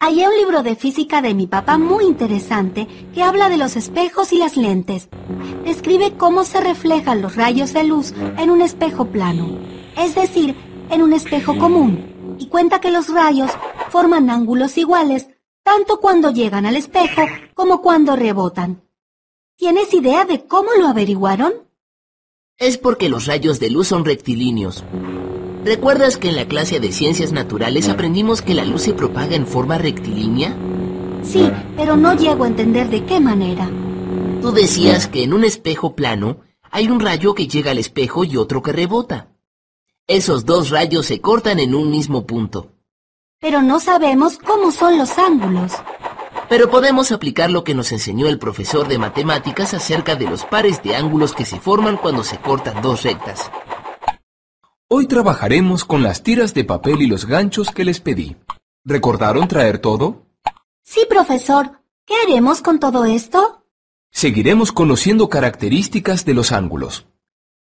Hallé un libro de física de mi papá muy interesante que habla de los espejos y las lentes. Describe cómo se reflejan los rayos de luz en un espejo plano, es decir, en un espejo común, y cuenta que los rayos forman ángulos iguales tanto cuando llegan al espejo como cuando rebotan. ¿Tienes idea de cómo lo averiguaron? Es porque los rayos de luz son rectilíneos. ¿Recuerdas que en la clase de ciencias naturales aprendimos que la luz se propaga en forma rectilínea? Sí, pero no llego a entender de qué manera. Tú decías que en un espejo plano hay un rayo que llega al espejo y otro que rebota. Esos dos rayos se cortan en un mismo punto. Pero no sabemos cómo son los ángulos. Pero podemos aplicar lo que nos enseñó el profesor de matemáticas acerca de los pares de ángulos que se forman cuando se cortan dos rectas. Hoy trabajaremos con las tiras de papel y los ganchos que les pedí. ¿Recordaron traer todo? Sí, profesor. ¿Qué haremos con todo esto? Seguiremos conociendo características de los ángulos.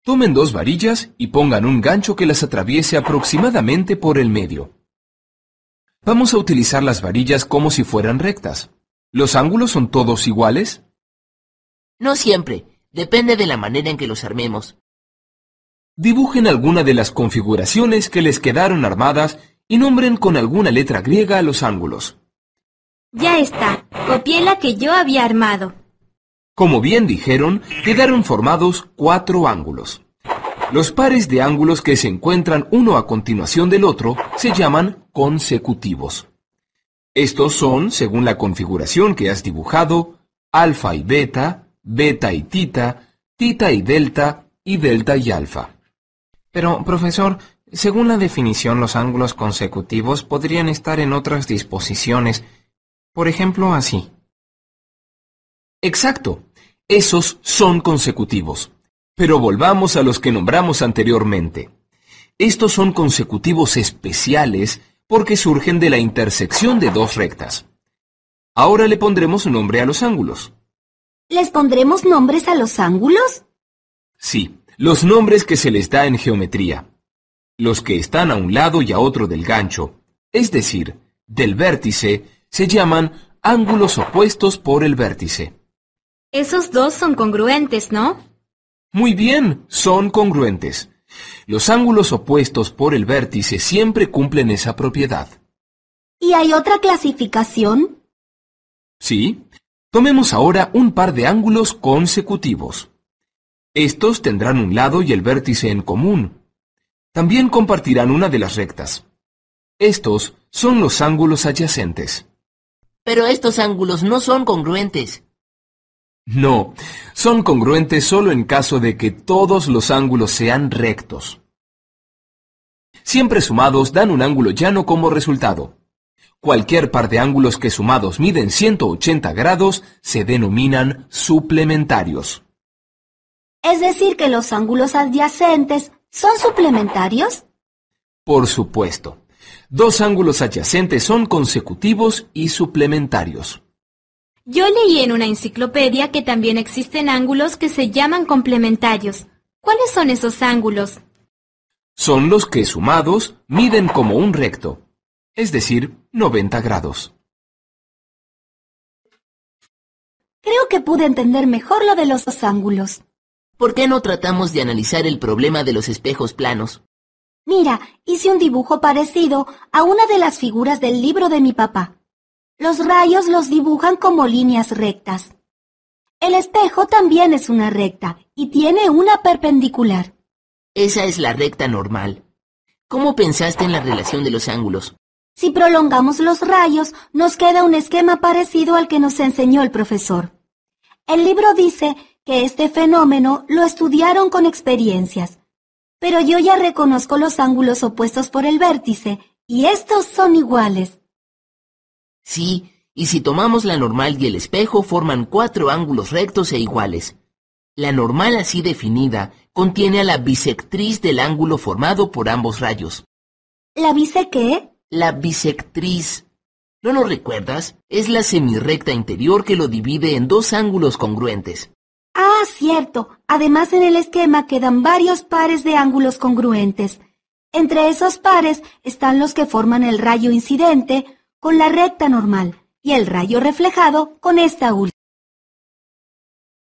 Tomen dos varillas y pongan un gancho que las atraviese aproximadamente por el medio. Vamos a utilizar las varillas como si fueran rectas. ¿Los ángulos son todos iguales? No siempre. Depende de la manera en que los armemos. Dibujen alguna de las configuraciones que les quedaron armadas y nombren con alguna letra griega los ángulos. Ya está. Copié la que yo había armado. Como bien dijeron, quedaron formados 4 ángulos. Los pares de ángulos que se encuentran uno a continuación del otro se llaman consecutivos. Estos son, según la configuración que has dibujado, alfa y beta, beta y tita y delta y alfa. Pero, profesor, según la definición, los ángulos consecutivos podrían estar en otras disposiciones. Por ejemplo, así. Exacto. Esos son consecutivos. Pero volvamos a los que nombramos anteriormente. Estos son consecutivos especiales porque surgen de la intersección de dos rectas. Ahora le pondremos nombre a los ángulos. ¿Les pondremos nombres a los ángulos? Sí, los nombres que se les da en geometría. Los que están a un lado y a otro del gancho, es decir, del vértice, se llaman ángulos opuestos por el vértice. Esos dos son congruentes, ¿no? Muy bien, son congruentes. Los ángulos opuestos por el vértice siempre cumplen esa propiedad. ¿Y hay otra clasificación? Sí. Tomemos ahora un par de ángulos consecutivos. Estos tendrán un lado y el vértice en común. También compartirán una de las rectas. Estos son los ángulos adyacentes. Pero estos ángulos no son congruentes. No, son congruentes solo en caso de que todos los ángulos sean rectos. Siempre sumados dan un ángulo llano como resultado. Cualquier par de ángulos que sumados miden 180 grados se denominan suplementarios. ¿Es decir que los ángulos adyacentes son suplementarios? Por supuesto. Dos ángulos adyacentes son consecutivos y suplementarios. Yo leí en una enciclopedia que también existen ángulos que se llaman complementarios. ¿Cuáles son esos ángulos? Son los que sumados miden como un recto, es decir, 90 grados. Creo que pude entender mejor lo de los dos ángulos. ¿Por qué no tratamos de analizar el problema de los espejos planos? Mira, hice un dibujo parecido a una de las figuras del libro de mi papá. Los rayos los dibujan como líneas rectas. El espejo también es una recta y tiene una perpendicular. Esa es la recta normal. ¿Cómo pensaste en la relación de los ángulos? Si prolongamos los rayos, nos queda un esquema parecido al que nos enseñó el profesor. El libro dice que este fenómeno lo estudiaron con experiencias, pero yo ya reconozco los ángulos opuestos por el vértice y estos son iguales. Sí, y si tomamos la normal y el espejo forman 4 ángulos rectos e iguales. La normal así definida contiene a la bisectriz del ángulo formado por ambos rayos. ¿La bise qué? La bisectriz. ¿No lo recuerdas? Es la semirrecta interior que lo divide en dos ángulos congruentes. Ah, cierto. Además, en el esquema quedan varios pares de ángulos congruentes. Entre esos pares están los que forman el rayo incidente, con la recta normal y el rayo reflejado con esta última.